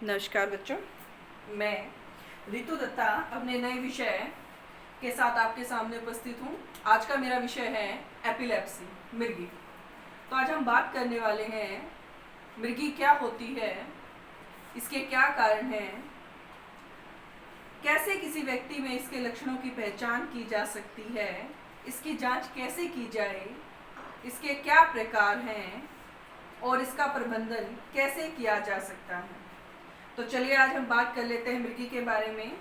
नमस्कार बच्चों, मैं रितु दत्ता अपने नए विषय के साथ आपके सामने उपस्थित हूँ। आज का मेरा विषय है एपिलेप्सी, मिर्गी। तो आज हम बात करने वाले हैं मिर्गी क्या होती है, इसके क्या कारण हैं, कैसे किसी व्यक्ति में इसके लक्षणों की पहचान की जा सकती है, इसकी जांच कैसे की जाए, इसके क्या प्रकार हैं और इसका प्रबंधन कैसे किया जा सकता है। तो चलिए आज हम बात कर लेते हैं मृगी के बारे में।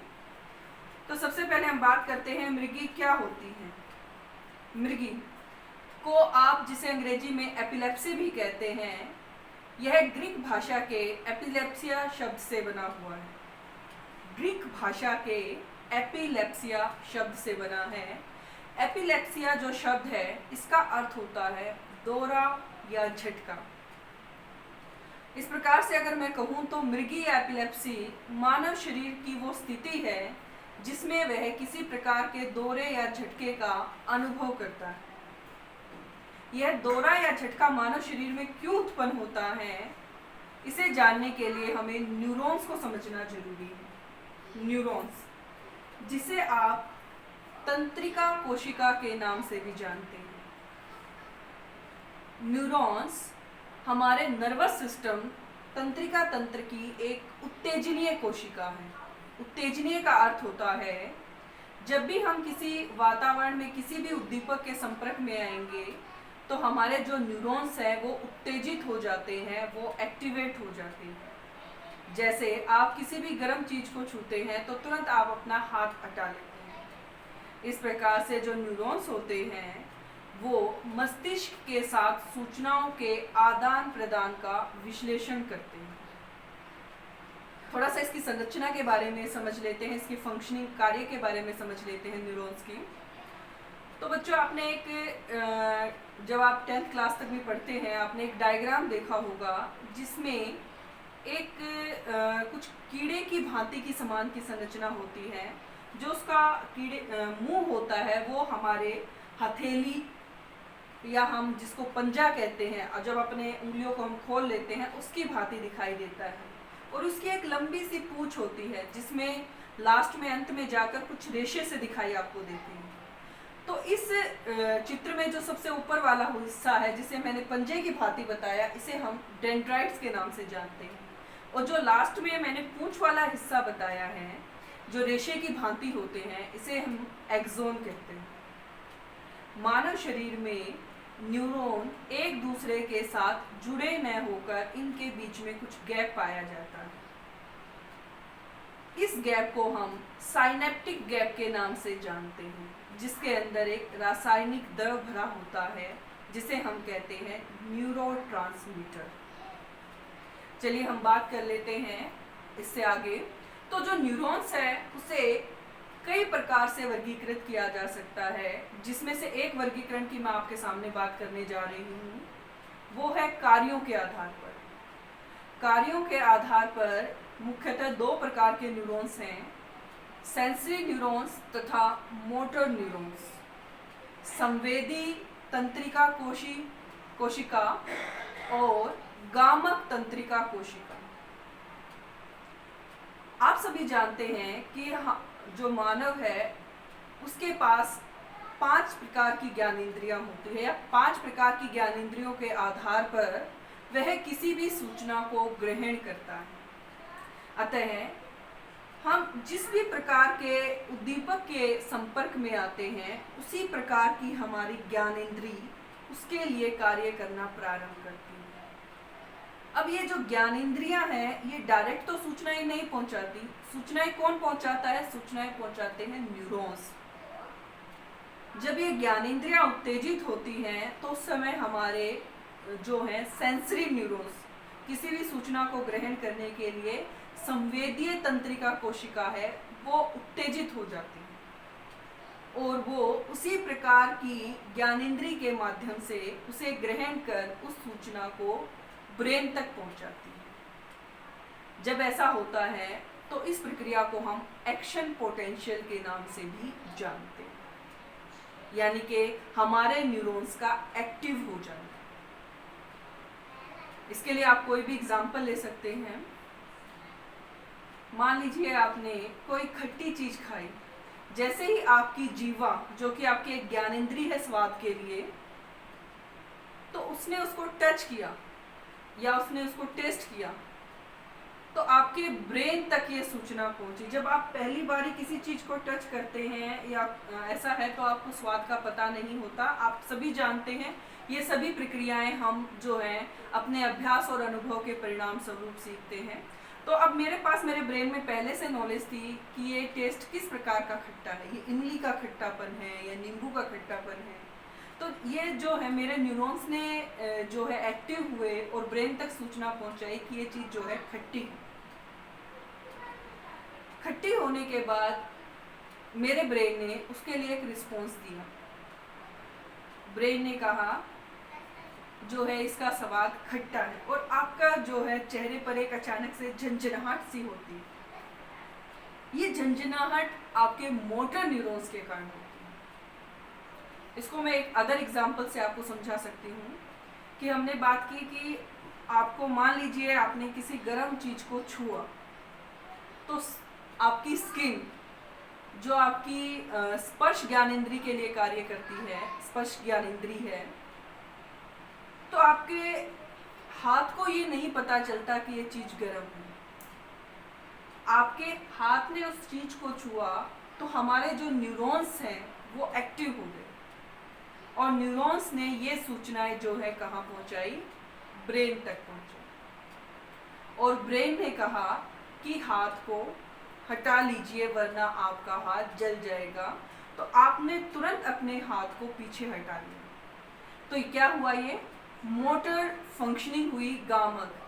तो सबसे पहले हम बात करते हैं मृगी क्या होती है। मृगी को आप जिसे अंग्रेजी में एपिलेप्सी भी कहते हैं, यह ग्रीक भाषा के एपिलेप्सिया शब्द से बना हुआ है। ग्रीक भाषा के एपिलेप्सिया शब्द से बना है। एपिलेप्सिया जो शब्द है, इसका अर्थ होता है दौरा या झटका। इस प्रकार से अगर मैं कहूँ तो मृगी एपिलेप्सी मानव शरीर की वो स्थिति है जिसमें वह किसी प्रकार के दौरे या झटके का अनुभव करता है। यह दौरा या झटका मानव शरीर में क्यों उत्पन्न होता है, इसे जानने के लिए हमें न्यूरॉन्स को समझना जरूरी है। न्यूरॉन्स, जिसे आप तंत्रिका कोशिका के नाम से भी जानते हैं। न्यूरॉन्स हमारे नर्वस सिस्टम तंत्रिका तंत्र की एक उत्तेजनीय कोशिका है। उत्तेजनीय का अर्थ होता है जब भी हम किसी वातावरण में किसी भी उद्दीपक के संपर्क में आएंगे तो हमारे जो न्यूरॉन्स हैं वो उत्तेजित हो जाते हैं, वो एक्टिवेट हो जाते हैं। जैसे आप किसी भी गर्म चीज को छूते हैं तो तुरंत आप अपना हाथ हटा लेते हैं। इस प्रकार से जो न्यूरॉन्स होते हैं वो मस्तिष्क के साथ सूचनाओं के आदान प्रदान का विश्लेषण करते हैं। थोड़ा सा इसकी संरचना के बारे में समझ लेते हैं, इसकी फंक्शनिंग कार्य के बारे में समझ लेते हैं न्यूरॉन्स की। तो बच्चों, आपने एक जब आप 10th क्लास तक भी पढ़ते हैं, आपने एक डायग्राम देखा होगा जिसमें एक कुछ कीड़े की भांति की समान की संरचना होती है। जो उसका मुंह होता है वो हमारे हथेली या हम जिसको पंजा कहते हैं, और जब अपने उंगलियों को हम खोल लेते हैं उसकी भांति दिखाई देता है। और उसकी एक लंबी सी पूंछ होती है जिसमें लास्ट में अंत में जाकर कुछ रेशे से दिखाई आपको देती है। तो इस चित्र में जो सबसे ऊपर वाला हिस्सा है जिसे मैंने पंजे की भांति बताया, इसे हम डेंड्राइट्स के नाम से जानते हैं। और जो लास्ट में मैंने पूंछ वाला हिस्सा बताया है जो रेशे की भांति होते हैं, इसे हम एक्सोन कहते हैं। मानव शरीर में न्यूरॉन एक दूसरे के साथ जुड़े न होकर इनके बीच में कुछ गैप पाया जाता है। इस गैप को हम साइनेप्टिक गैप के नाम से जानते हैं, जिसके अंदर एक रासायनिक द्रव भरा होता है जिसे हम कहते हैं न्यूरोट्रांसमीटर। चलिए हम बात कर लेते हैं इससे आगे। तो जो न्यूरॉन्स है उसे कई प्रकार से वर्गीकृत किया जा सकता है, जिसमें से एक वर्गीकरण की मैं आपके सामने बात करने जा रही हूँ, वो है कार्यों के आधार पर। कार्यों के आधार पर मुख्यतः दो प्रकार के न्यूरॉन्स हैं, सेंसरी न्यूरॉन्स तथा मोटर न्यूरॉन्स। संवेदी तंत्रिका कोशिका और गामक तंत्रिका कोशिका। आप सभी जानते हैं कि जो मानव है उसके पास 5 प्रकार की ज्ञानेंद्रियां होती है, या 5 प्रकार की ज्ञानेंद्रियों के आधार पर वह किसी भी सूचना को ग्रहण करता है। अतः हम जिस भी प्रकार के उद्दीपक के संपर्क में आते हैं उसी प्रकार की हमारी ज्ञानेंद्री उसके लिए कार्य करना प्रारंभ करती है। अब ये जो ज्ञानेंद्रियां हैं ये डायरेक्ट तो सूचनाएं नहीं पहुंचाती। सूचनाएं कौन पहुंचाता है? सूचनाएं पहुंचाते हैं न्यूरॉन्स। जब ये ज्ञानेंद्रियां उत्तेजित होती हैं तो उस समय हमारे जो हैं सेंसरी न्यूरॉन्स किसी भी सूचना को ग्रहण करने के लिए संवेदीय तंत्रिका कोशिका है वो उत्तेजित हो जाती है और वो उसी प्रकार की ज्ञानेंद्री के माध्यम से उसे ग्रहण कर उस सूचना को ब्रेन तक पहुंचाती है। जब ऐसा होता है तो इस प्रक्रिया को हम एक्शन पोटेंशियल के नाम से भी जानते हैं, यानी कि हमारे न्यूरॉन्स का एक्टिव हो जाना। इसके लिए आप कोई भी एग्जाम्पल ले सकते हैं। मान लीजिए आपने कोई खट्टी चीज खाई, जैसे ही आपकी जीवा, जो कि आपकी एक ज्ञानेंद्री है स्वाद के लिए, तो उसने उसको टच किया या उसने उसको टेस्ट किया, तो आपके ब्रेन तक ये सूचना पहुंची। जब आप पहली बारी किसी चीज को टच करते हैं या ऐसा है तो आपको स्वाद का पता नहीं होता, आप सभी जानते हैं। ये सभी प्रक्रियाएं हम जो हैं अपने अभ्यास और अनुभव के परिणाम स्वरूप सीखते हैं। तो अब मेरे पास मेरे ब्रेन में पहले से नॉलेज थी कि ये टेस्ट किस प्रकार का खट्टा है, ये इमली का खट्टापन है या नींबू का खट्टापन है। तो ये जो है मेरे न्यूरॉन्स ने जो है एक्टिव हुए और ब्रेन तक सूचना पहुंचाई कि ये चीज़ जो है खट्टी है। खट्टी होने के बाद मेरे ब्रेन ने उसके लिए एक रिस्पॉन्स दिया। ब्रेन ने कहा जो है इसका स्वाद खट्टा है, और आपका जो है चेहरे पर एक अचानक से झंझनाहट सी होती है। ये झंझनाहट आपके मोटर न्यूरॉन्स के कारण होती है। इसको मैं एक अदर एग्जांपल से आपको समझा सकती हूँ कि हमने बात की कि आपको मान लीजिए आपने किसी गर्म चीज को छुआ, तो आपकी स्किन जो आपकी स्पर्श ज्ञानेंद्री के लिए कार्य करती है, स्पर्श ज्ञानेंद्री है, तो आपके हाथ को ये नहीं पता चलता कि ये चीज गर्म है। आपके हाथ ने उस चीज को छुआ तो हमारे जो न्यूरॉन्स हैं वो एक्टिव हो गए, और न्यूरॉन्स ने ये सूचनाएं जो है कहाँ पहुंचाई, ब्रेन तक पहुंचाई। और ब्रेन ने कहा कि हाथ को हटा लीजिए वरना आपका हाथ जल जाएगा। तो आपने तुरंत अपने हाथ को पीछे हटा लिया। तो क्या हुआ, ये मोटर फंक्शनिंग हुई, गामक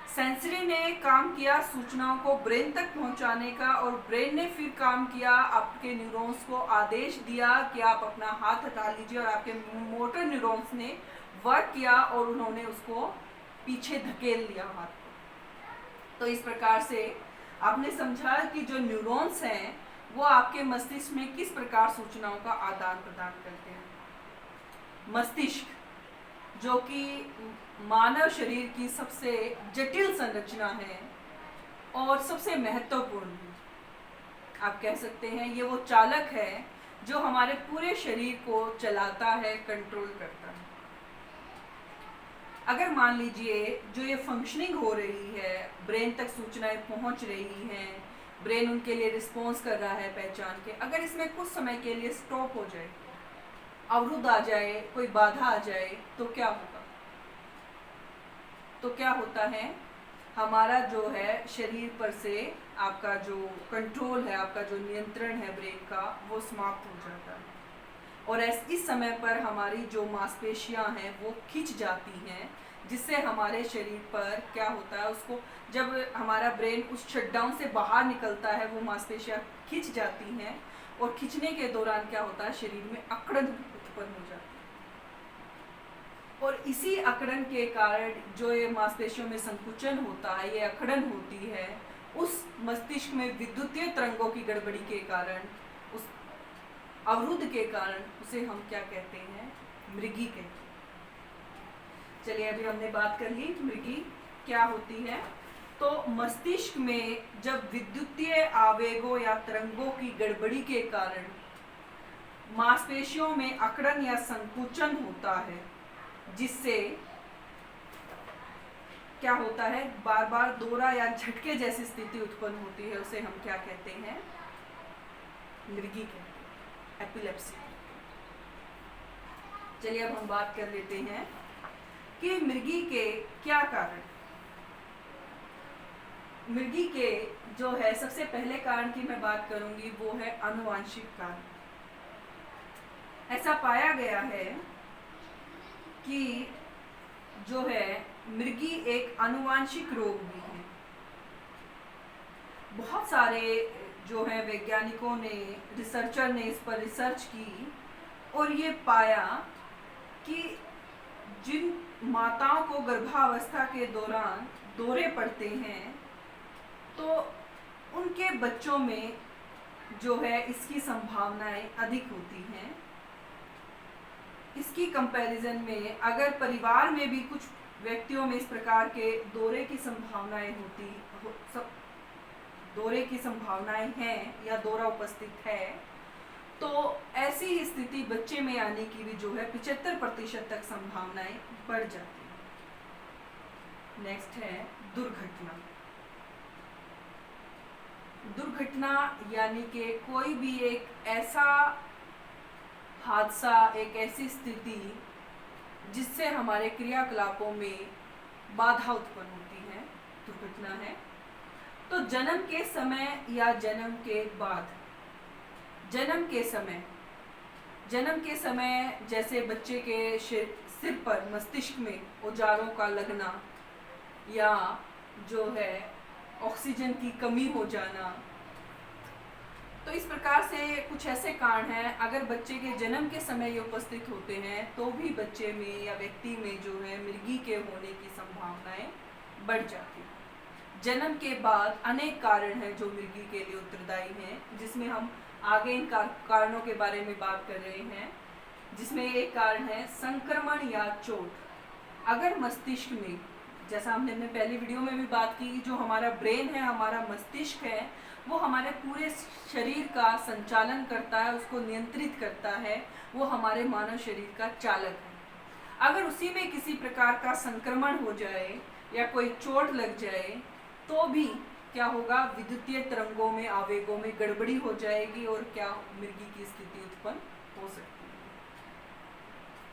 सेंसरी ने काम किया सूचनाओं को ब्रेन तक पहुंचाने का, और ब्रेन ने फिर काम किया, आपके न्यूरॉन्स को आदेश दिया कि आप अपना हाथ हटा लीजिए, और आपके मोटर न्यूरॉन्स ने वर्क किया और उन्होंने उसको पीछे धकेल लिया हाथ को। तो इस प्रकार से आपने समझा कि जो न्यूरॉन्स हैं वो आपके मस्तिष्क में किस प्रकार सूचनाओं का आदान प्रदान करते हैं। मस्तिष्क जो कि मानव शरीर की सबसे जटिल संरचना है और सबसे महत्वपूर्ण है, आप कह सकते हैं ये वो चालक है जो हमारे पूरे शरीर को चलाता है, कंट्रोल करता है। अगर मान लीजिए जो ये फंक्शनिंग हो रही है, ब्रेन तक सूचनाएं पहुंच रही हैं, ब्रेन उनके लिए रिस्पॉन्स कर रहा है पहचान के, अगर इसमें कुछ समय के लिए स्टॉप हो जाए, अवरुद्ध आ जाए, कोई बाधा आ जाए, तो क्या होगा? तो क्या होता है, हमारा जो है शरीर पर से आपका जो कंट्रोल है, आपका जो नियंत्रण है ब्रेन का, वो समाप्त हो जाता है। और इस समय पर हमारी जो मांसपेशियां हैं वो खिंच जाती हैं, जिससे हमारे शरीर पर क्या होता है, उसको जब हमारा ब्रेन उस शटडाउन से बाहर निकलता है, वो मांसपेशियां खिंच जाती हैं, और खिंचने के दौरान क्या होता है, शरीर में अकड़न उत्पन्न हो जाती है। और इसी अकड़न के कारण जो ये मांसपेशियों में संकुचन होता है, ये अकड़न होती है, उस मस्तिष्क में विद्युतीय तरंगों की गड़बड़ी के कारण, उस अवरुद्ध के कारण उसे हम क्या कहते हैं, मृगी कहते हैं। चलिए अभी हमने बात कर ली मृगी क्या होती है। तो मस्तिष्क में जब विद्युतीय आवेगों या तरंगों की गड़बड़ी के कारण मांसपेशियों में अकड़न या संकुचन होता है, जिससे क्या होता है, बार बार दौरा या झटके जैसी स्थिति उत्पन्न होती है, उसे हम क्या कहते हैं, मृगी कहते हैं, एपिलेप्सी। चलिए अब हम बात कर लेते हैं कि मृगी के क्या कारण। मृगी के जो है सबसे पहले कारण की मैं बात करूंगी, वो है आनुवंशिक कारण। ऐसा पाया गया है कि जो है मृगी एक आनुवंशिक रोग भी है। बहुत सारे जो है वैज्ञानिकों ने, रिसर्चर ने इस पर रिसर्च की और ये पाया कि जिन माताओं को गर्भावस्था के दौरान दौरे पड़ते हैं, तो उनके बच्चों में जो है इसकी संभावनाएं अधिक होती हैं। इसकी कंपैरिजन में अगर परिवार में भी कुछ व्यक्तियों में इस प्रकार के दौरे की संभावनाएं दौरे की संभावनाएं हैं या दौरा उपस्थित है, तो ऐसी स्थिति बच्चे में आने की भी जो है 75% तक संभावनाएं बढ़ जाती है। नेक्स्ट है दुर्घटना। दुर्घटना यानी कि कोई भी एक ऐसा हादसा, एक ऐसी स्थिति जिससे हमारे क्रियाकलापों में बाधा उत्पन्न होती है, दुर्घटना है। तो जन्म के समय या जन्म के बाद, जन्म के समय जैसे बच्चे के सिर पर, मस्तिष्क में औजारों का लगना या जो है ऑक्सीजन की कमी हो जाना, तो इस प्रकार से कुछ ऐसे कारण हैं, अगर बच्चे के जन्म के समय ये उपस्थित होते हैं तो भी बच्चे में या व्यक्ति में जो है मृगी के होने की संभावनाएं बढ़ जाती हैं। जन्म के बाद अनेक कारण हैं जो मृगी के लिए उत्तरदायी हैं, जिसमें हम आगे इन कारणों के बारे में बात कर रहे हैं, जिसमें एक कारण है संक्रमण या चोट। अगर मस्तिष्क में, जैसा हमने पहली वीडियो में भी बात की, जो हमारा ब्रेन है, हमारा मस्तिष्क है, वो हमारे पूरे शरीर का संचालन करता है, उसको नियंत्रित करता है, वो हमारे मानव शरीर का चालक है। अगर उसी में किसी प्रकार का संक्रमण हो जाए या कोई चोट लग जाए तो भी क्या होगा, विद्युतीय तरंगों में, आवेगों में गड़बड़ी हो जाएगी और क्या मृगी की स्थिति उत्पन्न हो सकती है।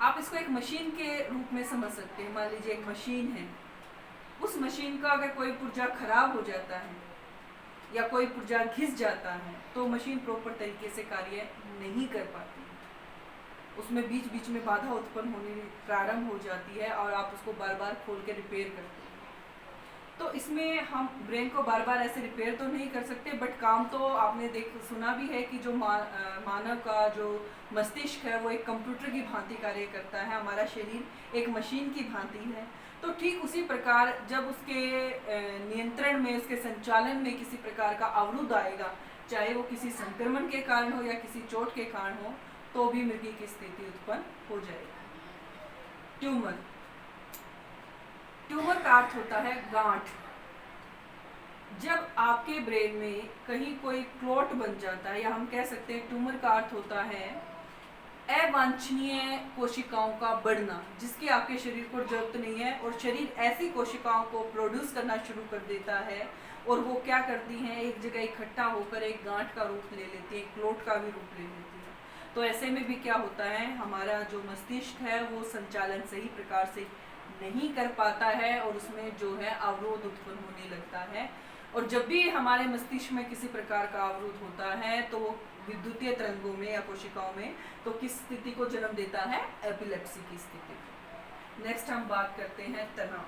आप इसको एक मशीन के रूप में समझ सकते हैं। मान लीजिए एक मशीन है, उस मशीन का अगर कोई पुर्जा खराब हो जाता है या कोई पुर्जा घिस जाता है तो मशीन प्रॉपर तरीके से कार्य नहीं कर पाती, उसमें बीच बीच में बाधा उत्पन्न होने प्रारंभ हो जाती है और आप उसको बार बार खोल के रिपेयर करते हैं। तो इसमें हम ब्रेन को बार बार ऐसे रिपेयर तो नहीं कर सकते, बट काम तो आपने सुना भी है कि जो मानव का जो मस्तिष्क है वो एक कंप्यूटर की भांति कार्य करता है, हमारा शरीर एक मशीन की भांति है। तो ठीक उसी प्रकार जब उसके नियंत्रण में, उसके संचालन में किसी प्रकार का अवरुद्ध आएगा, चाहे वो किसी संक्रमण के कारण हो या किसी चोट के कारण हो, तो भी मृगी की स्थिति उत्पन्न हो जाएगी। ट्यूमर। ट्यूमर का अर्थ होता है गांठ। जब आपके ब्रेन में कहीं कोई क्लॉट बन जाता है, या हम कह सकते हैं ट्यूमर का अर्थ होता है अवांछनीय कोशिकाओं का बढ़ना, जिसकी आपके शरीर को जरूरत नहीं है, और शरीर ऐसी कोशिकाओं को प्रोड्यूस करना शुरू कर देता है और वो क्या करती हैं, एक जगह इकट्ठा होकर एक गांठ का रूप ले लेती है, एक क्लॉट का भी रूप ले लेती है। तो ऐसे में भी क्या होता है, हमारा जो मस्तिष्क है वो संचालन सही प्रकार से नहीं कर पाता है और उसमें जो है अवरोध उत्पन्न होने लगता है। और जब भी हमारे मस्तिष्क में किसी प्रकार का अवरोध होता है तो वो विद्युतीय तरंगों में या कोशिकाओं में तो किस स्थिति को जन्म देता है, एपिलेप्सी की स्थिति। नेक्स्ट हम बात करते हैं तनाव।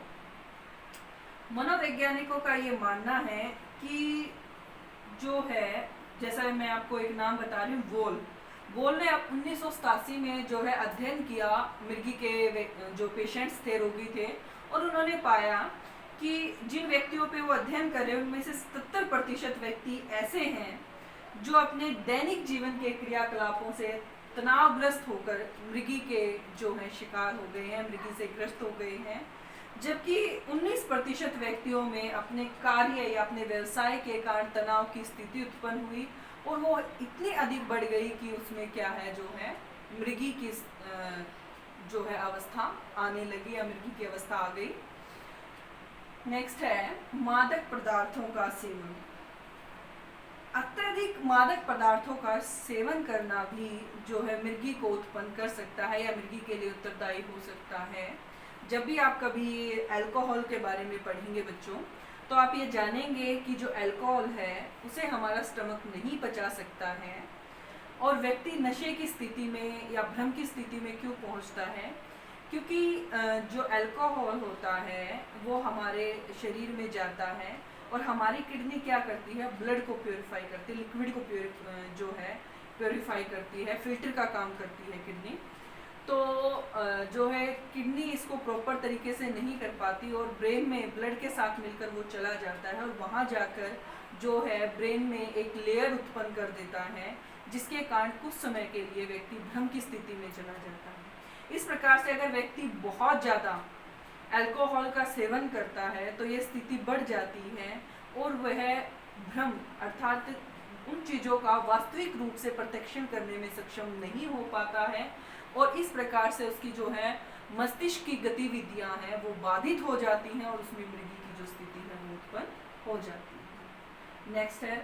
मनोवैज्ञानिकों का ये मानना है कि जो है, जैसा मैं आपको एक नाम बता रही हूँ, वोल ने 1987 में जो है अध्ययन किया मृगी के जो पेशेंट्स थे, रोगी थे, और उन्होंने पाया कि जिन व्यक्तियों पे वो अध्ययन कर रहे हैं उनमें से 77% व्यक्ति ऐसे हैं जो अपने दैनिक जीवन के क्रियाकलापों से तनावग्रस्त होकर मृगी के जो है शिकार हो गए हैं, मृगी से ग्रस्त हो गए हैं, जबकि 19% व्यक्तियों में अपने कार्य या अपने व्यवसाय के कारण तनाव की स्थिति उत्पन्न हुई और वो इतनी अधिक बढ़ गई कि उसमें क्या है, जो है मृगी की जो है अवस्था आने लगी या मृगी की अवस्था आ गई। नेक्स्ट है मादक पदार्थों का सेवन। अत्यधिक मादक पदार्थों का सेवन करना भी जो है मृगी को उत्पन्न कर सकता है या मृगी के लिए उत्तरदायी हो सकता है। जब भी आप कभी अल्कोहल के बारे में पढ़ेंगे बच्चों, तो आप ये जानेंगे कि जो अल्कोहल है उसे हमारा स्टमक नहीं पचा सकता है और व्यक्ति नशे की स्थिति में या भ्रम की स्थिति में क्यों पहुंचता है, क्योंकि जो अल्कोहल होता है वो हमारे शरीर में जाता है और हमारी किडनी क्या करती है, ब्लड को प्योरीफाई करती है, लिक्विड को जो है प्योरीफाई करती है, फिल्टर का काम करती है किडनी। तो जो है किडनी इसको प्रॉपर तरीके से नहीं कर पाती और ब्रेन में ब्लड के साथ मिलकर वो चला जाता है और वहाँ जाकर जो है ब्रेन में एक लेयर उत्पन्न कर देता है, जिसके कारण कुछ समय के लिए व्यक्ति भ्रम की स्थिति में चला जाता है। इस प्रकार से अगर व्यक्ति बहुत ज़्यादा अल्कोहल का सेवन करता है तो ये स्थिति बढ़ जाती है और वह भ्रम अर्थात उन चीज़ों का वास्तविक रूप से प्रत्यक्षण करने में सक्षम नहीं हो पाता है, और इस प्रकार से उसकी जो है मस्तिष्क की गतिविधियां हैं वो बाधित हो जाती हैं और उसमें मृगी की जो स्थिति है वो उत्पन्न हो जाती है। नेक्स्ट है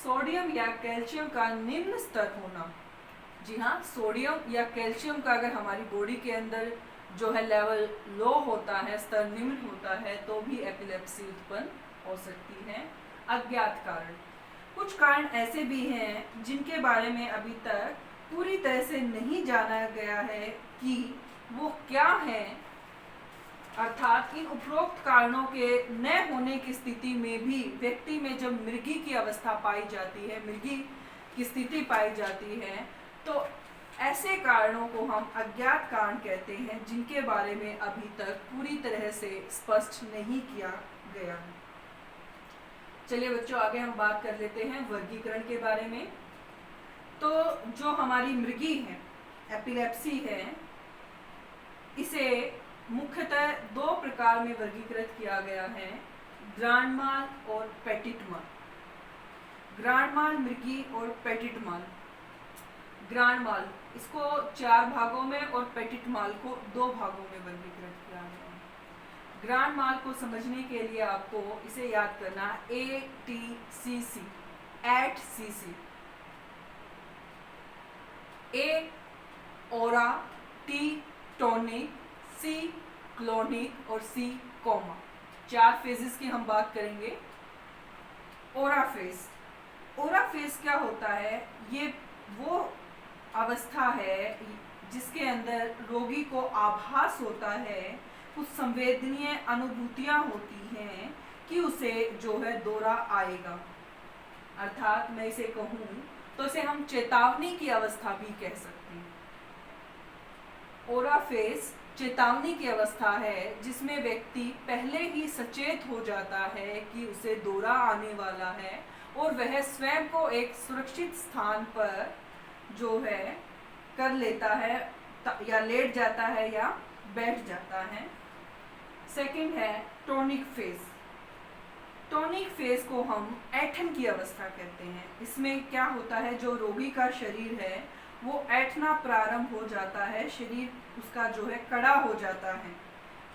सोडियम या कैल्शियम का निम्न स्तर होना। जी हाँ, सोडियम या कैल्शियम का अगर हमारी बॉडी के अंदर जो है लेवल लो होता है, स्तर निम्न होता है, तो भी एपिलेप्सी उत्पन्न हो सकती है। अज्ञात कारण, कुछ कारण ऐसे भी हैं जिनके बारे में अभी तक पूरी तरह से नहीं जाना गया है कि वो क्या है, अर्थात इन उपरोक्त कारणों के न होने की स्थिति में भी व्यक्ति में जब मृगी की अवस्था पाई जाती है, मृगी की स्थिति पाई जाती है, तो ऐसे कारणों को हम अज्ञात कारण कहते हैं जिनके बारे में अभी तक पूरी तरह से स्पष्ट नहीं किया गया है। चलिए बच्चों, आगे हम बात कर लेते हैं वर्गीकरण के बारे में। तो जो हमारी मृगी है, एपिलेप्सी है, इसे मुख्यतः दो प्रकार में वर्गीकृत किया गया है, ग्रांड माल और पेटिट माल। ग्रांड माल मृगी और पेटिट माल। ग्रांड माल इसको 4 भागों में और पेटिट माल को 2 भागों में वर्गीकृत किया गया है। ग्रांड माल को समझने के लिए आपको इसे याद करना ATCC, at CC। A aura, T tonic, C clonic और C कोमा। 4 फेजेस की हम बात करेंगे। ओरा फेज, ओरा फेज क्या होता है? ये वो अवस्था है जिसके अंदर रोगी को आभास होता है, कुछ संवेदनीय अनुभूतियां होती हैं कि उसे जो है दौरा आएगा। अर्थात मैं इसे कहूँ तो इसे हम चेतावनी की अवस्था भी कह सकते हैं। ओरा फेज चेतावनी की अवस्था है जिसमें व्यक्ति पहले ही सचेत हो जाता है कि उसे दौरा आने वाला है और वह स्वयं को एक सुरक्षित स्थान पर जो है कर लेता है, या लेट जाता है या बैठ जाता है। सेकंड है टोनिक फेज। टोनिक फेज को हम ऐठन की अवस्था कहते हैं। इसमें क्या होता है, जो रोगी का शरीर है वो ऐठना प्रारंभ हो जाता है, शरीर उसका जो है कड़ा हो जाता है,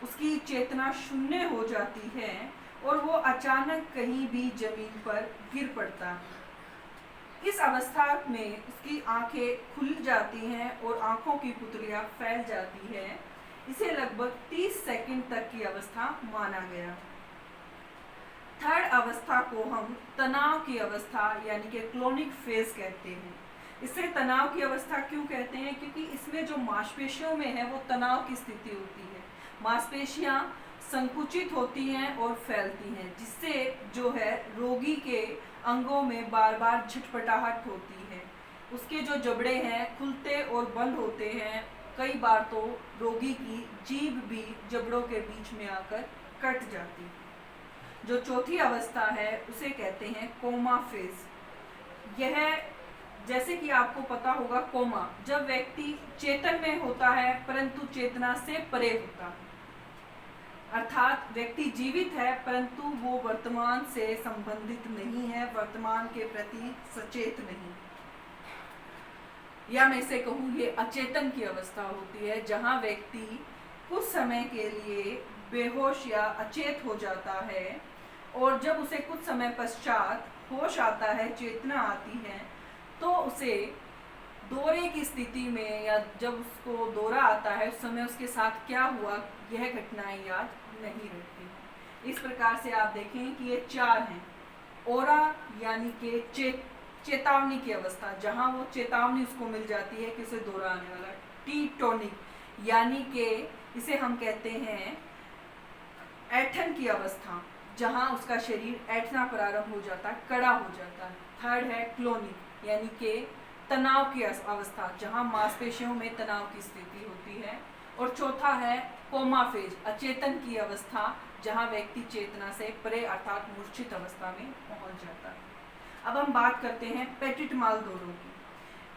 उसकी चेतना शून्य हो जाती है और वो अचानक कहीं भी जमीन पर गिर पड़ता है। इस अवस्था में उसकी आंखें खुल जाती हैं और आंखों की पुतलियां फैल जाती है। इसे लगभग 30 सेकंड तक की अवस्था माना गया। थर्ड अवस्था को हम तनाव की अवस्था यानी कि क्लोनिक फेज कहते हैं। इसे तनाव की अवस्था क्यों कहते हैं? क्योंकि इसमें जो मांसपेशियों में है वो तनाव की स्थिति होती है। मांसपेशियां संकुचित होती हैं और फैलती हैं, जिससे जो है रोगी के अंगों में बार बार झटपटाहट होती है। उसके जो जबड़े हैं खुलते और बंद होते हैं। कई बार तो रोगी की जीभ भी जबड़ों के बीच में आकर कट जाती है। जो चौथी अवस्था है उसे कहते हैं कोमा फेज। यह जैसे कि आपको पता होगा, कोमा जब व्यक्ति चेतन में होता है परंतु चेतना से परे होता है, अर्थात व्यक्ति जीवित है परंतु वो वर्तमान से संबंधित नहीं है, वर्तमान के प्रति सचेत नहीं, या मैं इसे कहूँ ये अचेतन की अवस्था होती है, जहाँ व्यक्ति कुछ समय के लिए बेहोश या अचेत हो जाता है और जब उसे कुछ समय पश्चात होश आता है, चेतना आती है, तो उसे दौरे की स्थिति में या जब उसको दौरा आता है उस समय उसके साथ क्या हुआ यह घटनाएं याद नहीं रहती। इस प्रकार से आप देखें कि ये 4 हैं। ओरा यानी कि चेतावनी की अवस्था, जहां वो चेतावनी उसको मिल जाती है कि उसे दौरा आने वाला। टी टोनिक यानी कि इसे हम कहते हैं ऐठन की अवस्था, जहां उसका शरीर ऐठना प्रारंभ हो जाता है, कड़ा हो जाता है। थर्ड है क्लोनिक यानी कि तनाव की अवस्था, जहां मांसपेशियों में तनाव की स्थिति होती है। और चौथा है कोमा फेज, अचेतन की अवस्था, जहां व्यक्ति चेतना से परे अर्थात मूर्छित अवस्था में पहुंच जाता है। अब हम बात करते हैं पेटिट माल दौरों की।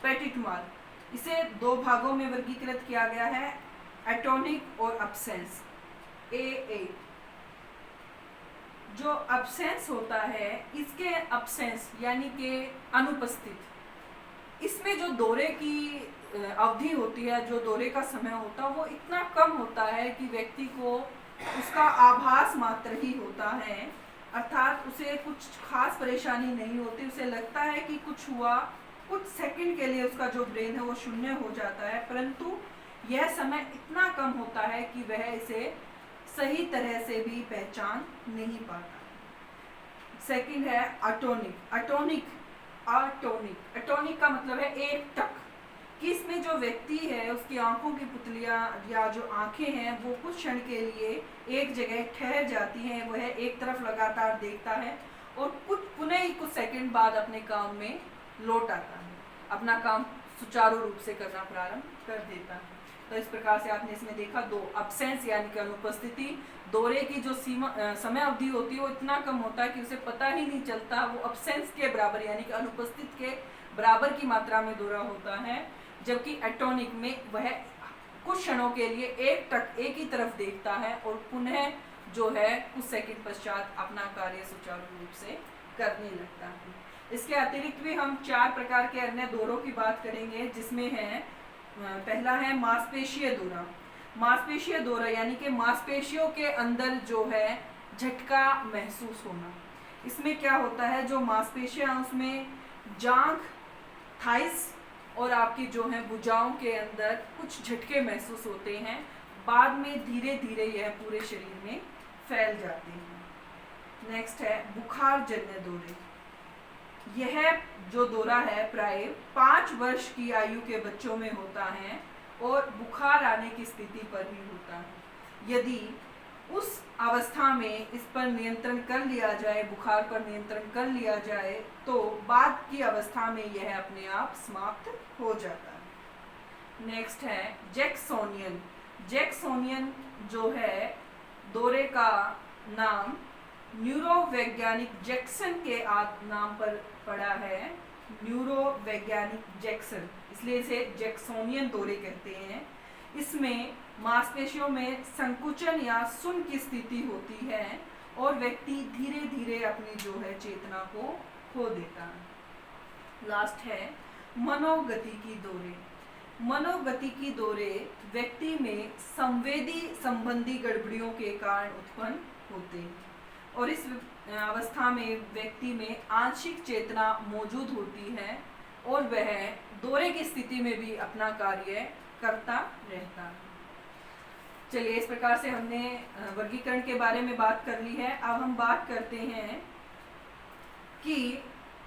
पेटिट माल, इसे 2 भागों में वर्गीकृत किया गया है, एटोनिक और अब्सेंस। AA जो अब्सेंस होता है, इसके अब्सेंस यानी कि अनुपस्थित, इसमें जो दौरे की अवधि होती है, जो दौरे का समय होता है, वो इतना कम होता है कि व्यक्ति को उसका आभास मात्र ही होता है, अर्थात उसे कुछ खास परेशानी नहीं होती। उसे लगता है कि कुछ हुआ, कुछ सेकंड के लिए उसका जो ब्रेन है वो शून्य हो जाता है, परंतु यह समय इतना कम होता है कि वह इसे सही तरह से भी पहचान नहीं पाता। सेकंड है अटोनिक। अटोनिक का मतलब है एक टक, कि इसमें जो व्यक्ति है उसकी आंखों की पुतलियां या जो आंखें हैं वो कुछ क्षण के लिए एक जगह ठहर जाती हैं, वह एक तरफ लगातार देखता है और पुनः ही कुछ सेकंड बाद अपने काम में लौट आता है, अपना काम सुचारू रूप से करना प्रारंभ कर देता है। तो इस प्रकार से आपने इसमें देखा दो, अब्सेंस यानी कि अनुपस्थिति, दौरे की जो समय अवधि होती है वो इतना कम होता है कि उसे पता ही नहीं चलता, वो अब्सेंस के बराबर यानी कि अनुपस्थित के बराबर की मात्रा में दौरा होता है। जबकि एटोनिक में वह कुछ क्षणों के लिए एक ही तरफ देखता है और पुनः जो है कुछ सेकंड पश्चात अपना कार्य सुचारू रूप से करने लगता है। इसके अतिरिक्त भी हम 4 प्रकार के अन्य दौरों की बात करेंगे, जिसमें है पहला है मांसपेशीय दौरा। मांसपेशीय दौरा यानी कि मांसपेशियों के अंदर जो है झटका महसूस होना। इसमें क्या होता है, जो मांसपेशियां उसमें जांघ, थाइस और आपकी जो है भुजाओं के अंदर कुछ झटके महसूस होते हैं, बाद में धीरे धीरे यह पूरे शरीर में फैल जाते हैं। नेक्स्ट है बुखार जन्य दौरे। यह जो दौरा है प्राय 5 वर्ष की आयु के बच्चों में होता है और बुखार आने की स्थिति पर ही होता है। यदि उस अवस्था में इस पर नियंत्रण कर लिया जाए, बुखार पर नियंत्रण कर लिया जाए, तो बाद की अवस्था में यह अपने आप समाप्त हो जाता है। नेक्स्ट है जैक्सोनियन। जैक्सोनियन जो है दौरे का नाम न्यूरोवैज्ञानिक जैक्सन के नाम पर पड़ा है, न्यूरोवैज्ञानिक जैक्सन, इसलिए इसे जैक्सोनियन दौरे कहते हैं। इसमें मांसपेशियों में संकुचन या सुन्न की स्थिति होती है और व्यक्ति धीरे धीरे अपनी जो है चेतना को खो देता है। लास्ट है मनोगतिकी दौरे। मनोगतिकी दौरे व्यक्ति में संवेदी संबंधी गड़बड़ियों के कारण उत्पन्न होते हैं और इस अवस्था में व्यक्ति में आंशिक चेतना मौजूद होती है और वह दौरे की स्थिति में भी अपना कार्य करता रहता है। चलिए, इस प्रकार से हमने वर्गीकरण के बारे में बात कर ली है। अब हम बात करते हैं कि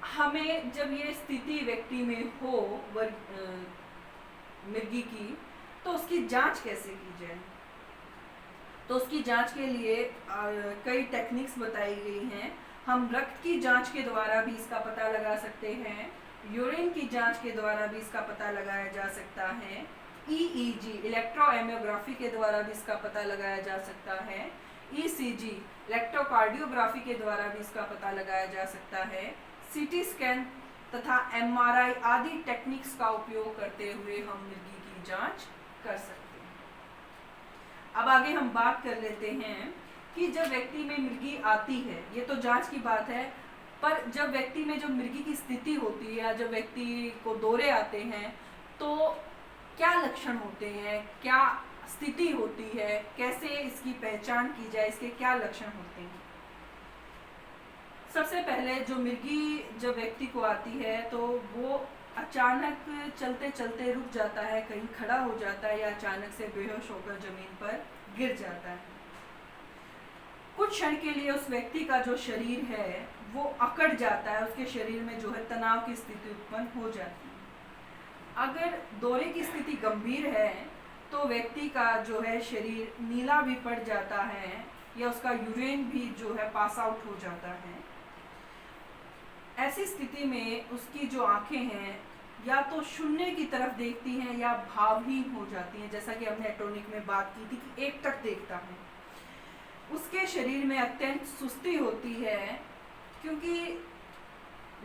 हमें जब ये स्थिति व्यक्ति में हो मिर्गी की, तो उसकी जांच कैसे की जाए। तो उसकी जांच के लिए कई टेक्निक्स बताई गई हैं। हम रक्त की जांच के द्वारा भी इसका पता लगा सकते हैं, यूरिन की जांच के द्वारा भी इसका पता लगाया जा सकता है, EEG इलेक्ट्रोएमियोग्राफी के द्वारा भी इसका पता लगाया जा सकता है, ECG इलेक्ट्रोकार्डियोग्राफी के द्वारा भी इसका पता लगाया जा सकता है, CT स्कैन तथा MRI आदि टेक्निक्स का उपयोग करते हुए हम मिर्गी की जांच कर सकते हैं। अब आगे हम बात कर लेते हैं कि जब व्यक्ति में मिर्गी आती है, ये तो जांच की बात है, पर जब व्यक्ति में जो मिर्गी की स्थिति होती है या जब व्यक्ति को दौरे आते हैं तो क्या लक्षण होते हैं, क्या स्थिति होती है, कैसे इसकी पहचान की जाए, इसके क्या लक्षण होते हैं। सबसे पहले जो मिर्गी जब व्यक्ति को आती है तो वो अचानक चलते चलते रुक जाता है, कहीं खड़ा हो जाता है या अचानक से बेहोश होकर जमीन पर गिर जाता है। कुछ क्षण के लिए उस व्यक्ति का जो शरीर है वो अकड़ जाता है, उसके शरीर में जो है तनाव की स्थिति उत्पन्न हो जाती है। अगर दौरे की स्थिति गंभीर है तो व्यक्ति का जो है शरीर नीला भी पड़ जाता है या उसका यूरिन भी जो है पास आउट हो जाता है। ऐसी स्थिति में उसकी जो आंखें हैं या तो शून्य की तरफ देखती हैं या भावहीन हो जाती हैं, जैसा कि हमने एटोनिक में बात की थी कि एक टक देखता है। उसके शरीर में अत्यंत सुस्ती होती है, क्योंकि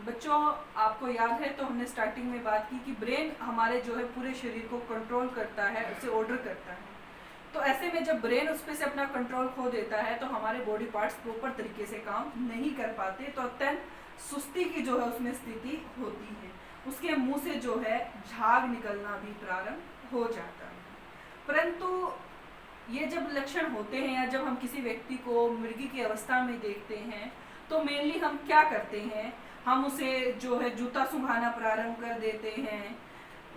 बच्चों आपको याद है तो हमने स्टार्टिंग में बात की कि ब्रेन हमारे जो है पूरे शरीर को कंट्रोल करता है, उसे ऑर्डर करता है। तो ऐसे में जब ब्रेन उस पे से अपना कंट्रोल खो देता है तो हमारे बॉडी पार्ट्स प्रॉपर तरीके से काम नहीं कर पाते, तो अत्यंत सुस्ती की जो है उसमें स्थिति होती है। उसके मुंह से जो है झाग निकलना भी प्रारंभ हो जाता है। परंतु ये जब लक्षण होते हैं या जब हम किसी व्यक्ति को मृगी की अवस्था में देखते हैं तो मेनली हम क्या करते हैं, हम उसे जो है जूता सुंघाना प्रारंभ कर देते हैं,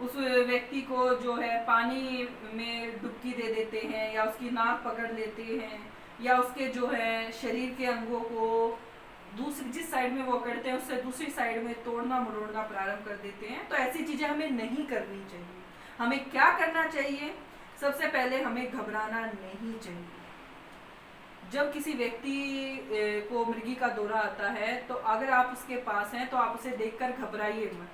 उस व्यक्ति को जो है पानी में डुबकी दे देते हैं या उसकी नाक पकड़ लेते हैं या उसके जो है शरीर के अंगों को दूसरी जिस साइड में वो करते हैं उससे दूसरी साइड में तोड़ना मरोड़ना प्रारंभ कर देते हैं। तो ऐसी चीज़ें हमें नहीं करनी चाहिए। हमें क्या करना चाहिए, सबसे पहले हमें घबराना नहीं चाहिए। जब किसी व्यक्ति को मृगी का दौरा आता है तो अगर आप उसके पास हैं तो आप उसे देखकर घबराइए मत।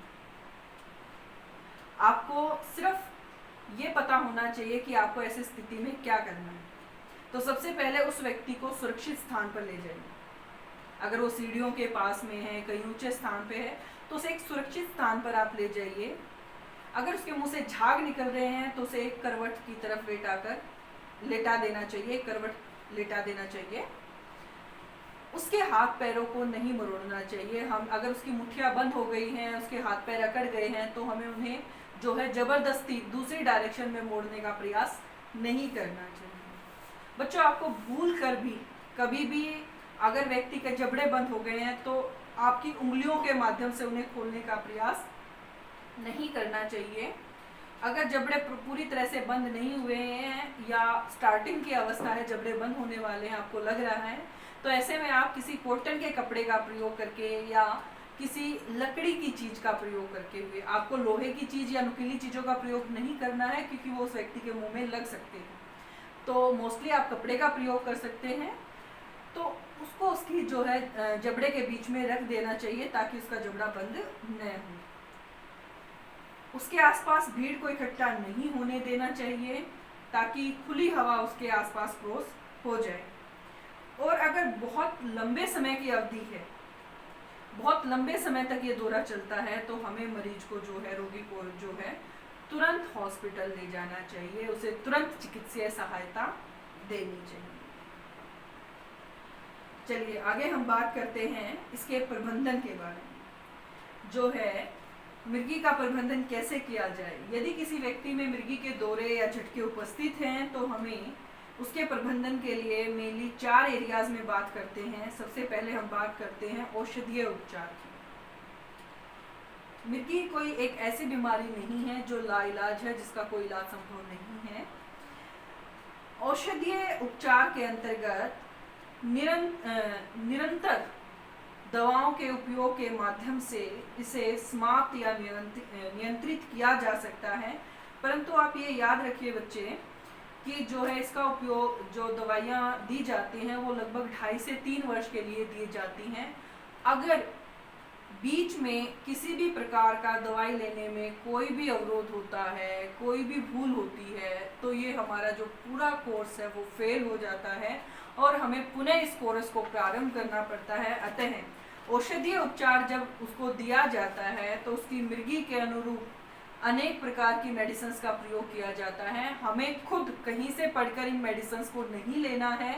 आपको सिर्फ ये पता होना चाहिए कि आपको ऐसी स्थिति में क्या करना है। तो सबसे पहले उस व्यक्ति को सुरक्षित स्थान पर ले जाइए। अगर वो सीढ़ियों के पास में है, कहीं ऊंचे स्थान पे है, तो उसे एक सुरक्षित स्थान पर आप ले जाइए। अगर उसके मुंह से झाग निकल रहे हैं तो उसे एक करवट की तरफ लेटा देना चाहिए, करवट लेटा देना चाहिए। उसके हाथ पैरों को नहीं मरोड़ना चाहिए। हम अगर उसकी मुट्ठियां बंद हो गई हैं, उसके हाथ पैर अकड़ गए हैं, तो हमें उन्हें जो है जबरदस्ती दूसरी डायरेक्शन में मोड़ने का प्रयास नहीं करना चाहिए। बच्चों, आपको भूल कर भी कभी भी अगर व्यक्ति के जबड़े बंद हो गए हैं तो आपकी उंगलियों के माध्यम से उन्हें खोलने का प्रयास नहीं करना चाहिए। अगर जबड़े पूरी तरह से बंद नहीं हुए हैं या स्टार्टिंग की अवस्था है, जबड़े बंद होने वाले हैं, आपको लग रहा है, तो ऐसे में आप किसी कॉटन के कपड़े का प्रयोग करके या किसी लकड़ी की चीज का प्रयोग करके हुए, आपको लोहे की चीज या नुकीली चीजों का प्रयोग नहीं करना है क्योंकि वो उस व्यक्ति के मुंह में लग सकते हैं। तो मोस्टली आप कपड़े का प्रयोग कर सकते हैं। तो उसको उसकी जो है जबड़े के बीच में रख देना चाहिए ताकि उसका जबड़ा बंद न हो। उसके आसपास भीड़ को इकट्ठा नहीं होने देना चाहिए ताकि खुली हवा उसके आसपास क्रॉस हो जाए। और अगर बहुत लंबे समय की अवधि है, बहुत लंबे समय तक ये दौरा चलता है, तो हमें मरीज को जो है, रोगी को जो है, तुरंत हॉस्पिटल ले जाना चाहिए, उसे तुरंत चिकित्सीय सहायता देनी चाहिए। चलिए आगे हम बात करते हैं इसके प्रबंधन के बारे में। जो है मृगी का प्रबंधन कैसे किया जाए। यदि किसी व्यक्ति में मृगी के दौरे या झटके उपस्थित हैं तो हमें उसके प्रबंधन के लिए मेनली 4 एरियाज में बात करते हैं। सबसे पहले हम बात करते हैं औषधीय उपचार की। मृगी कोई एक ऐसी बीमारी नहीं है जो लाइलाज है, जिसका कोई इलाज संभव नहीं है। औषधीय उपचार के अंतर्गत निरंतर दवाओं के उपयोग के माध्यम से इसे समाप्त या नियंत्रित किया जा सकता है। परंतु आप ये याद रखिए बच्चे कि जो है इसका उपयोग, जो दवाइयाँ दी जाती हैं वो लगभग 2.5 से 3 वर्ष के लिए दी जाती हैं। अगर बीच में किसी भी प्रकार का दवाई लेने में कोई भी अवरोध होता है, कोई भी भूल होती है, तो ये हमारा जो पूरा कोर्स है वो फेल हो जाता है और हमें पुनः इस कोर्स को प्रारंभ करना पड़ता है। अतः औषधीय उपचार जब उसको दिया जाता है तो उसकी मृगी के अनुरूप अनेक प्रकार की मेडिसिन का प्रयोग किया जाता है। हमें खुद कहीं से पढ़कर इन मेडिसिन को नहीं लेना है,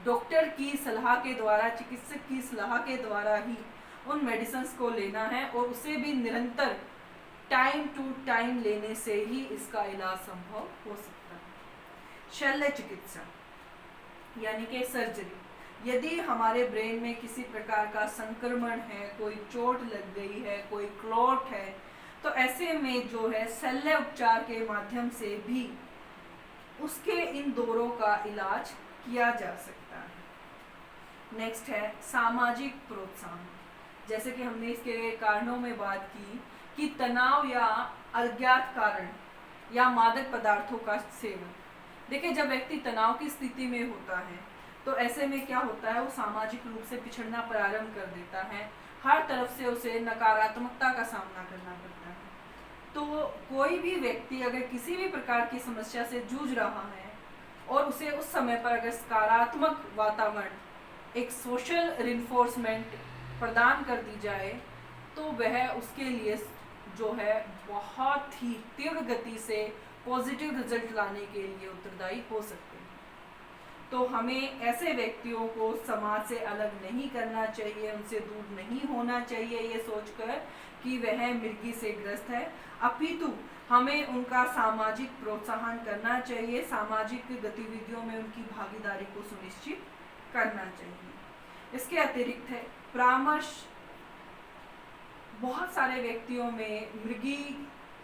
डॉक्टर की सलाह के द्वारा, चिकित्सक की सलाह के द्वारा ही उन मेडिसिन को लेना है और उसे भी निरंतर टाइम टू टाइम लेने से ही इसका इलाज संभव हो सकता है। शल्य चिकित्सा यानी कि सर्जरी। यदि हमारे ब्रेन में किसी प्रकार का संक्रमण है, कोई चोट लग गई है, कोई क्लॉट है, तो ऐसे में जो है शल्य उपचार के माध्यम से भी उसके इन दौरों का इलाज किया जा सकता है। नेक्स्ट है सामाजिक प्रोत्साहन। जैसे कि हमने इसके कारणों में बात की कि तनाव या अज्ञात कारण या मादक पदार्थों का सेवन। देखिए, जब व्यक्ति तनाव की स्थिति में होता है तो ऐसे में क्या होता है, वो सामाजिक रूप से पिछड़ना प्रारंभ कर देता है। हर तरफ से उसे नकारात्मकता का सामना करना पड़ता है। तो कोई भी व्यक्ति अगर किसी भी प्रकार की समस्या से जूझ रहा है और उसे उस समय पर अगर सकारात्मक वातावरण, एक सोशल रिइंफोर्समेंट प्रदान कर दी जाए तो वह उसके लिए जो है बहुत ही तीव्र गति से पॉजिटिव रिजल्ट लाने के लिए उत्तरदायी हो सकते हैं। तो हमें ऐसे व्यक्तियों को समाज से अलग नहीं करना चाहिए, उनसे दूर नहीं होना चाहिए ये सोचकर कि वह मृगी से ग्रस्त है, अपितु हमें उनका सामाजिक प्रोत्साहन करना चाहिए, सामाजिक गतिविधियों में उनकी भागीदारी को सुनिश्चित करना चाहिए। इसके अतिरिक्त है परामर्श। बहुत सारे व्यक्तियों में मृगी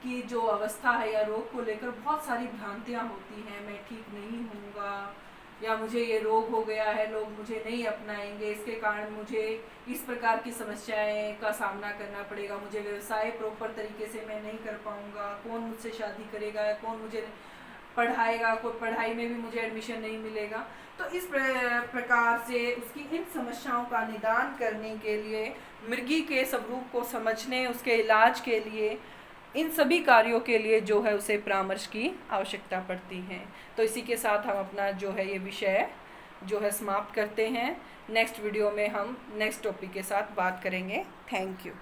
की जो अवस्था है या रोग को लेकर बहुत सारी भ्रांतियां होती हैं। मैं ठीक नहीं होऊंगा, या मुझे ये रोग हो गया है, लोग मुझे नहीं अपनाएंगे, इसके कारण मुझे इस प्रकार की समस्याएं का सामना करना पड़ेगा, मुझे व्यवसाय प्रॉपर तरीके से मैं नहीं कर पाऊंगा, कौन मुझसे शादी करेगा, कौन मुझे पढ़ाएगा, कोई पढ़ाई में भी मुझे एडमिशन नहीं मिलेगा। तो इस प्रकार से उसकी इन समस्याओं का निदान करने के लिए, मृगी के स्वरूप को समझने, उसके इलाज के लिए, इन सभी कार्यों के लिए जो है उसे परामर्श की आवश्यकता पड़ती है। तो इसी के साथ हम अपना जो है ये विषय जो है समाप्त करते हैं। नेक्स्ट वीडियो में हम नेक्स्ट टॉपिक के साथ बात करेंगे। Thank you.